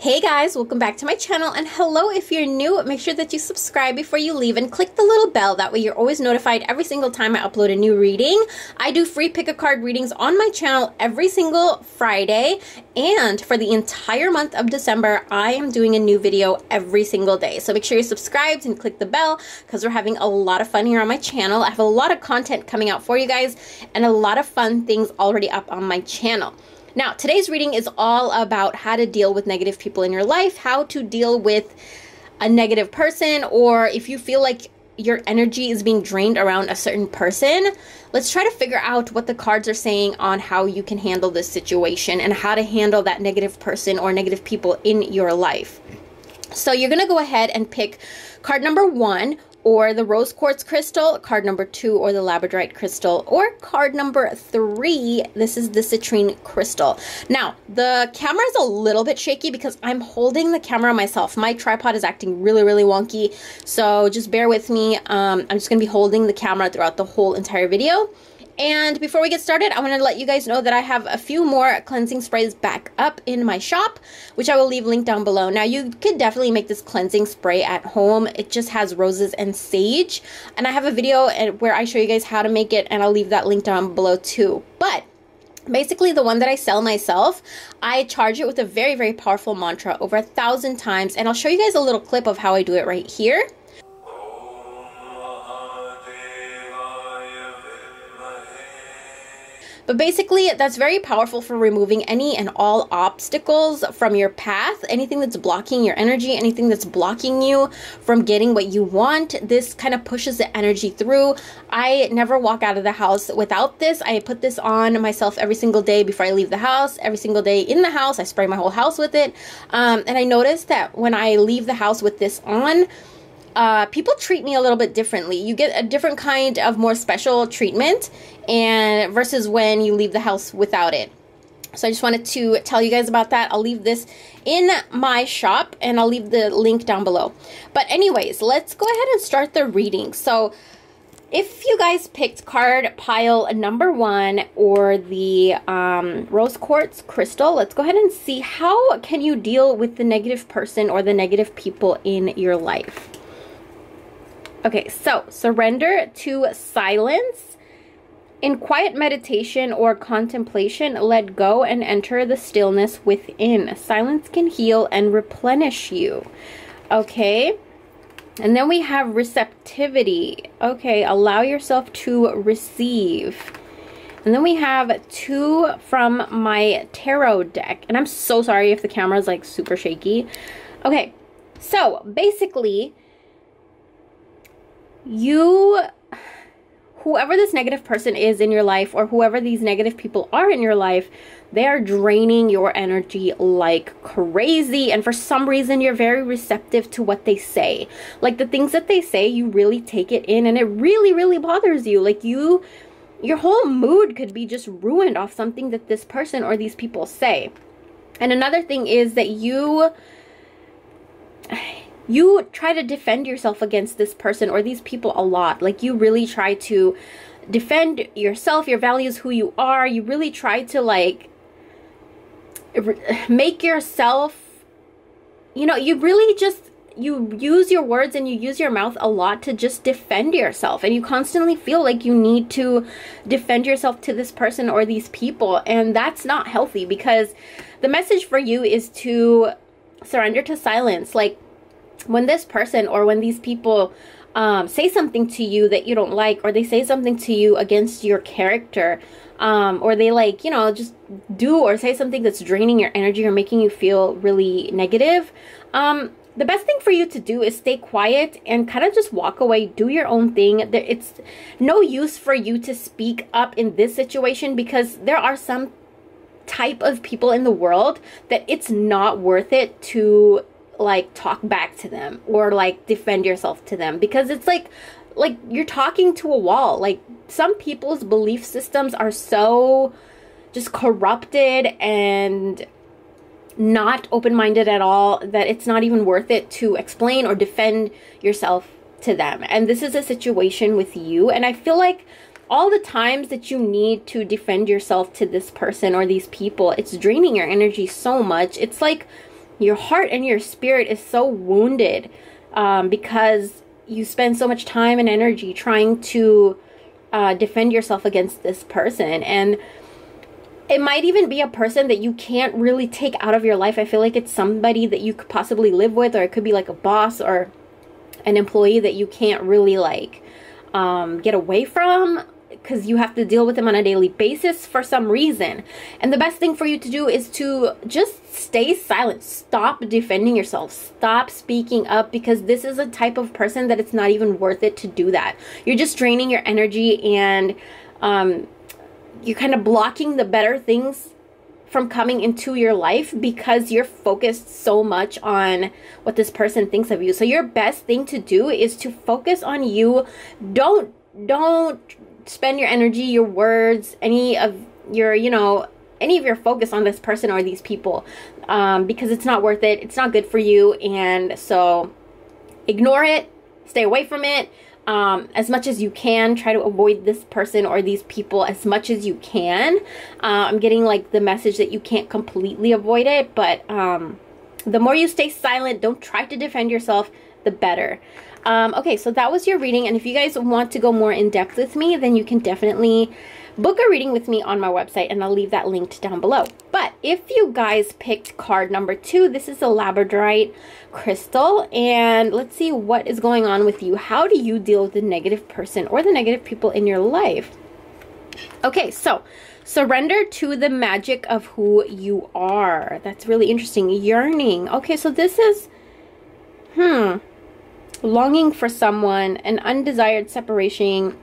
Hey guys, welcome back to my channel, and hello if you're new. Make sure that you subscribe before you leave and click the little bell. That way you're always notified every single time I upload a new reading. I do free pick-a-card readings on my channel every single Friday, and for the entire month of December, I am doing a new video every single day. So make sure you're subscribed and click the bell because we're having a lot of fun here on my channel. I have a lot of content coming out for you guys and a lot of fun things already up on my channel. Now, today's reading is all about how to deal with negative people in your life, how to deal with a negative person, or if you feel like your energy is being drained around a certain person. Let's try to figure out what the cards are saying on how you can handle this situation and how to handle that negative person or negative people in your life. So you're going to go ahead and pick card number 1, or the rose quartz crystal, card number 2, or the labradorite crystal, or card number 3, this is the citrine crystal. Now, the camera is a little bit shaky because I'm holding the camera myself. My tripod is acting really wonky, so just bear with me. I'm just going to be holding the camera throughout the whole entire video. And before we get started, I want to let you guys know that I have a few more cleansing sprays back up in my shop, which I will leave linked down below. Now, you could definitely make this cleansing spray at home. It just has roses and sage. And I have a video where I show you guys how to make it, and I'll leave that link down below too. But basically, the one that I sell myself, I charge it with a very powerful mantra over 1,000 times. And I'll show you guys a little clip of how I do it right here. But basically, that's very powerful for removing any and all obstacles from your path, anything that's blocking your energy, anything that's blocking you from getting what you want. This kind of pushes the energy through. I never walk out of the house without this. I put this on myself every single day before I leave the house, every single day in the house. I spray my whole house with it. And I noticed that when I leave the house with this on, people treat me a little bit differently. You get a different kind of more special treatment and versus when you leave the house without it. So I just wanted to tell you guys about that. I'll leave this in my shop and I'll leave the link down below. But anyways, let's go ahead and start the reading. So if you guys picked card pile number 1 or the rose quartz crystal, let's go ahead and see how can you deal with the negative person or the negative people in your life. Okay, so surrender to silence. In quiet meditation or contemplation, let go and enter the stillness within. Silence can heal and replenish you. Okay, and then we have receptivity. Okay, allow yourself to receive. And then we have 2 from my tarot deck. And I'm so sorry if the camera is like super shaky. Okay, so basically, whoever this negative person is in your life, or whoever these negative people are in your life, they are draining your energy like crazy. And for some reason, you're very receptive to what they say. Like the things that they say, you really take it in and it really bothers you. Like your whole mood could be just ruined off something that this person or these people say. And another thing is that you try to defend yourself against this person or these people a lot. Like you really try to defend yourself, your values, who you are. You really try to like make yourself, you know, you really just, you use your words and you use your mouth a lot to just defend yourself. And you constantly feel like you need to defend yourself to this person or these people. And that's not healthy, because the message for you is to surrender to silence. Like, when this person or when these people say something to you that you don't like, or they say something to you against your character, or they like, you know, just do or say something that's draining your energy or making you feel really negative, the best thing for you to do is stay quiet and kind of just walk away, do your own thing. It's no use for you to speak up in this situation, because there are some type of people in the world that it's not worth it to like talk back to them or like defend yourself to them, because it's like you're talking to a wall. Like some people's belief systems are so just corrupted and not open-minded at all that it's not even worth it to explain or defend yourself to them. And this is a situation with you, and I feel like all the times that you need to defend yourself to this person or these people, it's draining your energy so much. It's like your heart and your spirit is so wounded because you spend so much time and energy trying to defend yourself against this person. And it might even be a person that you can't really take out of your life. I feel like it's somebody that you could possibly live with, or it could be like a boss or an employee that you can't really like get away from, because you have to deal with them on a daily basis for some reason. And the best thing for you to do is to just stay silent. Stop defending yourself. Stop speaking up, because this is a type of person that it's not even worth it to do that. You're just draining your energy, and you're kind of blocking the better things from coming into your life because you're focused so much on what this person thinks of you. So your best thing to do is to focus on you. Don't spend your energy, your words, any of your focus on this person or these people, because it's not worth it. It's not good for you. And so ignore it, stay away from it. As much as you can, try to avoid this person or these people as much as you can. I'm getting like the message that you can't completely avoid it, but the more you stay silent, don't try to defend yourself, the better. Okay, so that was your reading, and if you guys want to go more in depth with me, then you can definitely book a reading with me on my website, and I'll leave that linked down below. But if you guys picked card number 2, this is a labradorite crystal, and let's see what is going on with you. How do you deal with the negative person or the negative people in your life? Okay, so surrender to the magic of who you are. That's really interesting. Yearning. Okay, so this is longing for someone, an undesired separation,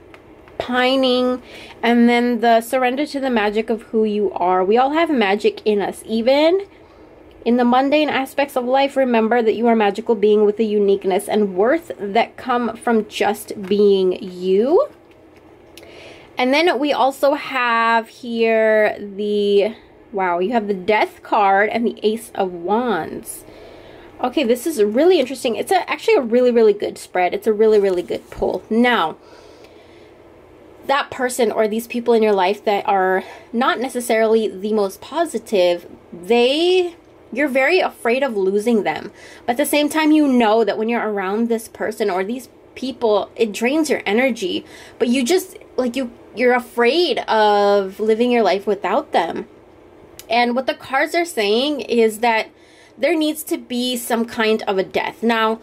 pining, and then the surrender to the magic of who you are. We all have magic in us. Even in the mundane aspects of life, remember that you are a magical being with a uniqueness and worth that come from just being you. And then we also have here you have the Death card and the Ace of Wands. Okay, this is really interesting. It's actually a really, really good spread. It's a really, really good pull. Now, that person or these people in your life that are not necessarily the most positive, you're very afraid of losing them. But at the same time, you know that when you're around this person or these people, it drains your energy. But you just, you're afraid of living your life without them. And what the cards are saying is that there needs to be some kind of a death. Now,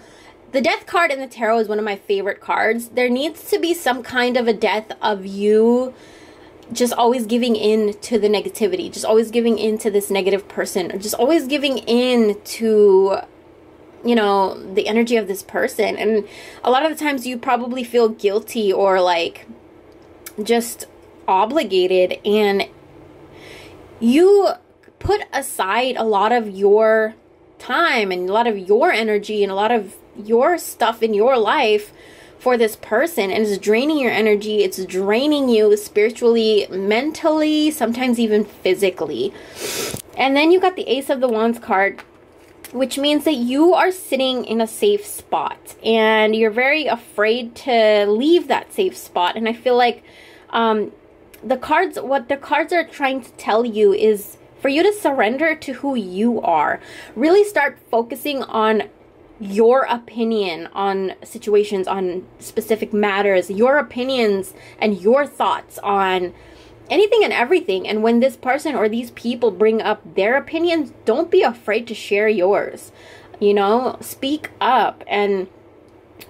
the Death card in the tarot is one of my favorite cards. There needs to be some kind of a death of you just always giving in to the negativity, just always giving in to this negative person, or just always giving in to, the energy of this person. And a lot of the times you probably feel guilty or just obligated, and you put aside a lot of your time and a lot of your energy and a lot of your stuff in your life for this person, and it's draining your energy. It's draining you spiritually, mentally, sometimes even physically. And then you got the Ace of the Wands card, which means that you are sitting in a safe spot and you're very afraid to leave that safe spot. And I feel like what the cards are trying to tell you is for you to surrender to who you are. Really start focusing on your opinion on situations, on specific matters, your opinions and your thoughts on anything and everything. And when this person or these people bring up their opinions, don't be afraid to share yours. Speak up and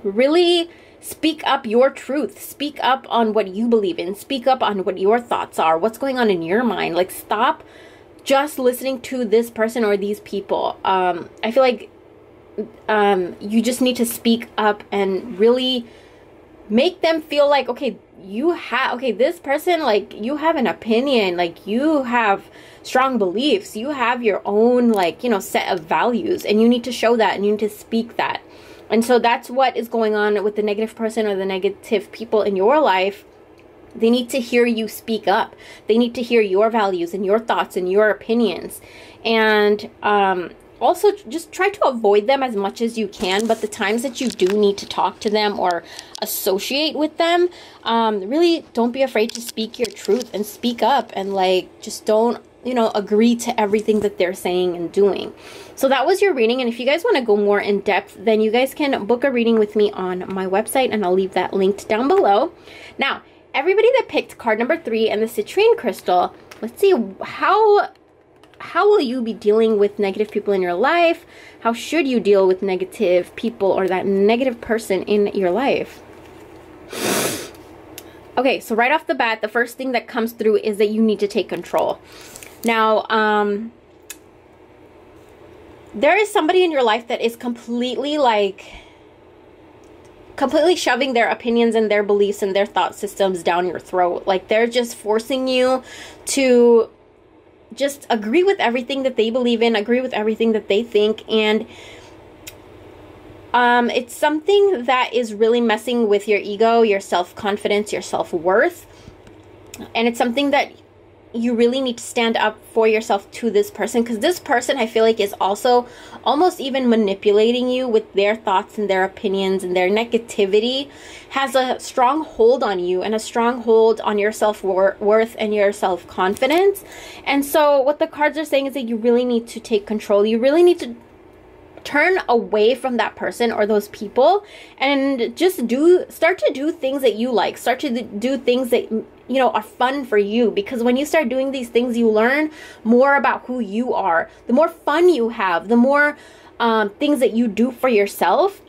really speak up your truth. Speak up on what you believe in. Speak up on what your thoughts are, what's going on in your mind. Stop just listening to this person or these people. I feel like you just need to speak up and really make them feel like, this person, you have an opinion, you have strong beliefs, you have your own, set of values, and you need to show that and you need to speak that. And so that's what is going on with the negative person or the negative people in your life. They need to hear you speak up. They need to hear your values and your thoughts and your opinions. And also just try to avoid them as much as you can. But the times that you do need to talk to them or associate with them, really don't be afraid to speak your truth and speak up. And just don't, you know, agree to everything that they're saying and doing. So that was your reading. And if you guys want to go more in depth, then you guys can book a reading with me on my website, and I'll leave that linked down below. Now, everybody that picked card number 3 and the citrine crystal, let's see, how will you be dealing with negative people in your life? How should you deal with negative people or that negative person in your life? Okay, so right off the bat, the first thing that comes through is that you need to take control. Now, there is somebody in your life that is completely shoving their opinions and their beliefs and their thought systems down your throat. Like, they're just forcing you to just agree with everything that they believe in, agree with everything that they think, and it's something that is really messing with your ego, your self-confidence, your self-worth. And it's something that you really need to stand up for yourself to this person, because this person, I feel like, is also almost even manipulating you with their thoughts and their opinions, and their negativity has a strong hold on you and a strong hold on your self-worth and your self-confidence. And so what the cards are saying is that you really need to take control. You really need to turn away from that person or those people and just start to do things that you like. Start to do things that, you know, are fun for you, because when you start doing these things, you learn more about who you are. The more fun you have, the more things that you do for yourself,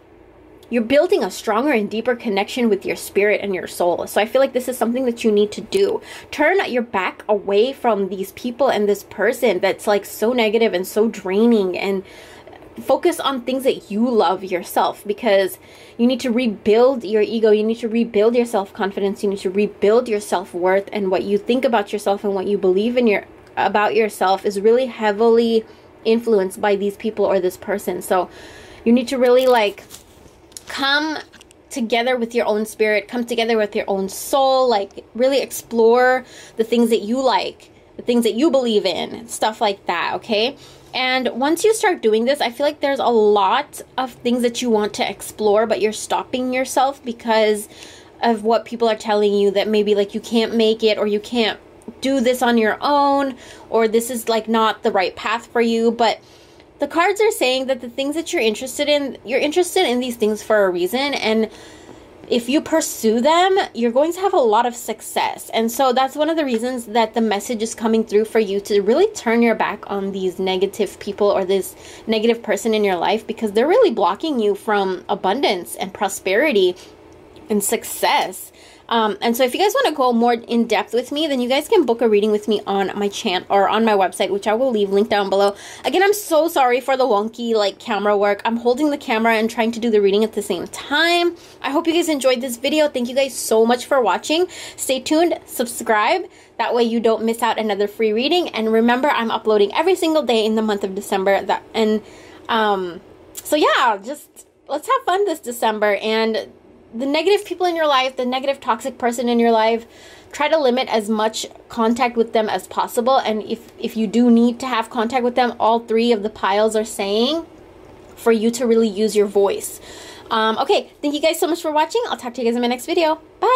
you're building a stronger and deeper connection with your spirit and your soul. So I feel like this is something that you need to do. Turn your back away from these people and this person that's like so negative and so draining, and focus on things that you love yourself, because you need to rebuild your ego. You need to rebuild your self-confidence. You need to rebuild your self-worth, and what you think about yourself and what you believe in about yourself is really heavily influenced by these people or this person. So you need to really like come together with your own spirit, come together with your own soul, like really explore the things that you like, the things that you believe in, stuff like that, okay? And once you start doing this, I feel like there's a lot of things that you want to explore, but you're stopping yourself because of what people are telling you, that maybe like you can't make it, or you can't do this on your own, or this is like not the right path for you. But the cards are saying that the things that you're interested in these things for a reason, and if you pursue them, you're going to have a lot of success. And so that's one of the reasons that the message is coming through for you to really turn your back on these negative people or this negative person in your life, because they're really blocking you from abundance and prosperity and success. And so if you guys want to go more in depth with me, then you guys can book a reading with me on my channel or on my website, which I will leave linked down below. Again, I'm so sorry for the wonky like camera work. I'm holding the camera and trying to do the reading at the same time. I hope you guys enjoyed this video. Thank you guys so much for watching. Stay tuned, subscribe. That way you don't miss out another free reading. And remember, I'm uploading every single day in the month of December. So yeah, just let's have fun this December. And the negative people in your life, the negative toxic person in your life, try to limit as much contact with them as possible. And if you do need to have contact with them, all 3 of the piles are saying for you to really use your voice. Okay, thank you guys so much for watching. I'll talk to you guys in my next video. Bye!